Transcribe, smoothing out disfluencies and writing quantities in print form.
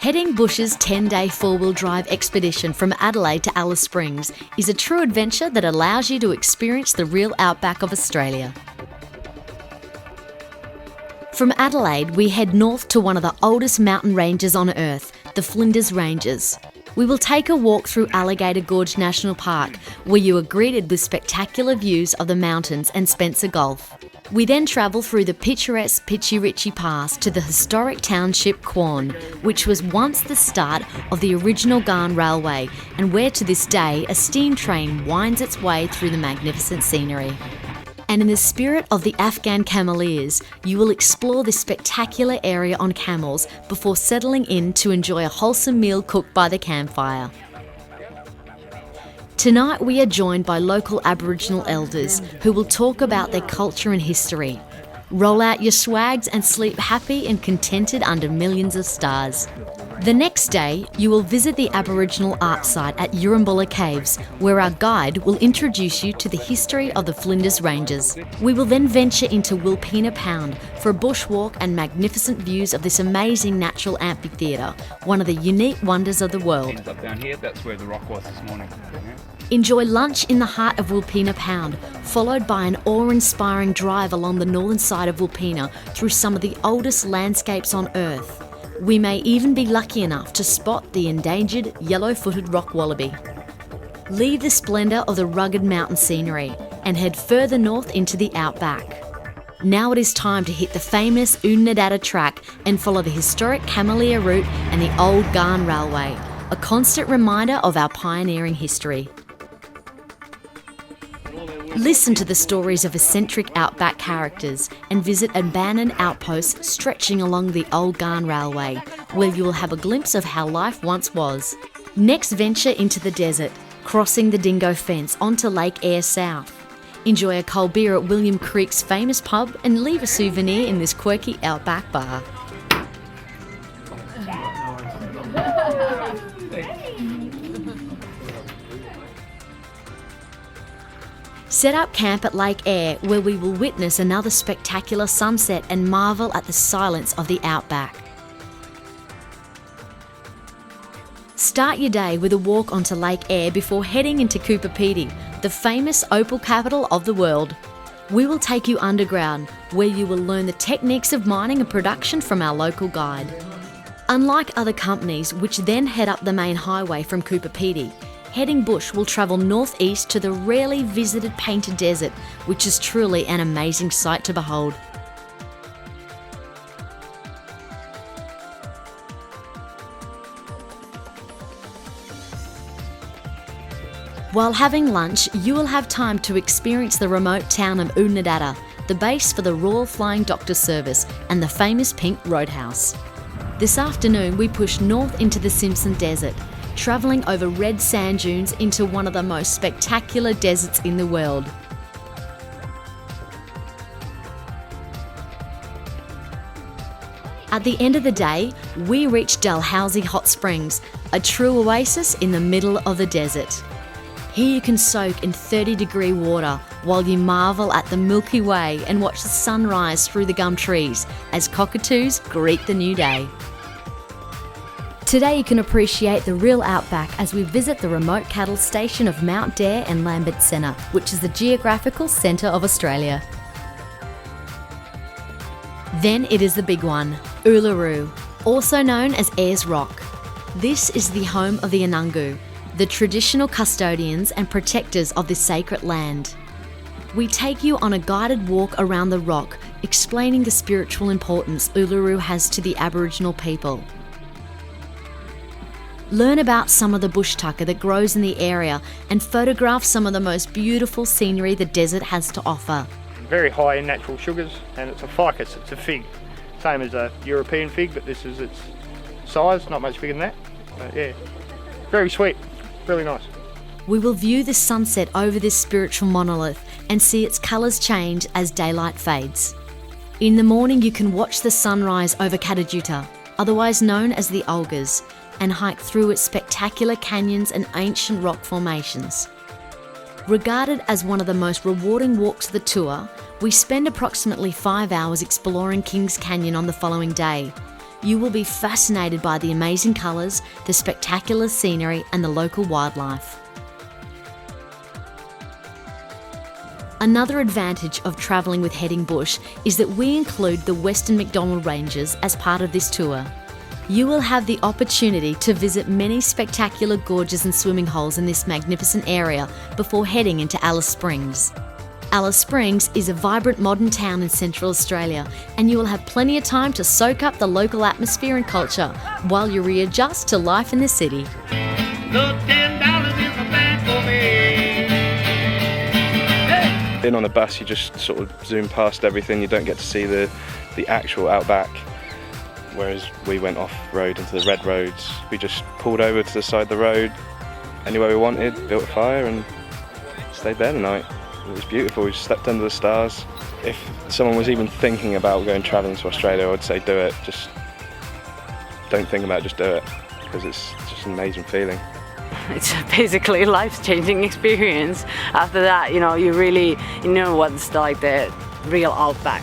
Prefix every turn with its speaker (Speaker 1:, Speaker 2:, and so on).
Speaker 1: Heading Bush's 10-day four-wheel drive expedition from Adelaide to Alice Springs is a true adventure that allows you to experience the real outback of Australia. From Adelaide, we head north to one of the oldest mountain ranges on Earth, the Flinders Ranges. We will take a walk through Alligator Gorge National Park, where you are greeted with spectacular views of the mountains and Spencer Gulf. We then travel through the picturesque Pitchy Ritchie Pass to the historic township Quorn, which was once the start of the original Garn Railway and where to this day a steam train winds its way through the magnificent scenery. And in the spirit of the Afghan cameleers, you will explore this spectacular area on camels before settling in to enjoy a wholesome meal cooked by the campfire. Tonight we are joined by local Aboriginal elders who will talk about their culture and history. Roll out your swags and sleep happy and contented under millions of stars. The next day, you will visit the Aboriginal art site at Yurrumbula Caves, where our guide will introduce you to the history of the Flinders Ranges. We will then venture into Wilpena Pound for a bushwalk and magnificent views of this amazing natural amphitheatre, one of the unique wonders of the world.
Speaker 2: Up down here, that's where the rock was this morning.
Speaker 1: Enjoy lunch in the heart of Wilpena Pound, followed by an awe-inspiring drive along the northern side of Wilpena through some of the oldest landscapes on Earth. We may even be lucky enough to spot the endangered yellow-footed rock wallaby. Leave the splendour of the rugged mountain scenery and head further north into the outback. Now it is time to hit the famous Oodnadatta track and follow the historic Cameleer route and the old Garn Railway, a constant reminder of our pioneering history. Listen to the stories of eccentric outback characters and visit abandoned outposts stretching along the old Garn Railway, where you will have a glimpse of how life once was. Next, venture into the desert, crossing the Dingo Fence onto Lake Eyre South. Enjoy a cold beer at William Creek's famous pub and leave a souvenir in this quirky outback bar. Set up camp at Lake Eyre, where we will witness another spectacular sunset and marvel at the silence of the outback. Start your day with a walk onto Lake Eyre before heading into Coopapedy, the famous opal capital of the world. We will take you underground, where you will learn the techniques of mining and production from our local guide. Unlike other companies, which then head up the main highway from Coopapedy, Heading Bush will travel northeast to the rarely visited Painted Desert, which is truly an amazing sight to behold. While having lunch, you will have time to experience the remote town of Oodnadatta, the base for the Royal Flying Doctor Service and the famous Pink Roadhouse. This afternoon we push north into the Simpson Desert, travelling over red sand dunes into one of the most spectacular deserts in the world. At the end of the day, we reach Dalhousie Hot Springs, a true oasis in the middle of the desert. Here you can soak in 30-degree water while you marvel at the Milky Way and watch the sunrise through the gum trees as cockatoos greet the new day. Today you can appreciate the real outback as we visit the remote cattle station of Mount Dare and Lambert Centre, which is the geographical centre of Australia. Then it is the big one, Uluru, also known as Ayers Rock. This is the home of the Anangu, the traditional custodians and protectors of this sacred land. We take you on a guided walk around the rock, explaining the spiritual importance Uluru has to the Aboriginal people. Learn about some of the bush tucker that grows in the area and photograph some of the most beautiful scenery the desert has to offer.
Speaker 3: Very high in natural sugars, and it's a ficus, it's a fig. Same as a European fig, but this is its size, not much bigger than that. But yeah, very sweet, really nice.
Speaker 1: We will view the sunset over this spiritual monolith and see its colours change as daylight fades. In the morning you can watch the sunrise over Katajuta, otherwise known as the Olgas, and hike through its spectacular canyons and ancient rock formations. Regarded as one of the most rewarding walks of the tour, we spend approximately 5 hours exploring Kings Canyon on the following day. You will be fascinated by the amazing colours, the spectacular scenery and the local wildlife. Another advantage of travelling with Heading Bush is that we include the Western Macdonald Ranges as part of this tour. You will have the opportunity to visit many spectacular gorges and swimming holes in this magnificent area before heading into Alice Springs. Alice Springs is a vibrant modern town in Central Australia, and you will have plenty of time to soak up the local atmosphere and culture while you readjust to life in the city.
Speaker 4: In on a bus, you just sort of zoom past everything. You don't get to see the actual outback. Whereas we went off-road into the red roads. We just pulled over to the side of the road, anywhere we wanted, built a fire and stayed there the night. It was beautiful. We just slept under the stars. If someone was even thinking about going travelling to Australia, I would say do it. Just don't think about it, just do it, because it's just an amazing feeling.
Speaker 5: It's basically a life-changing experience. After that, you really know what's like the real outback.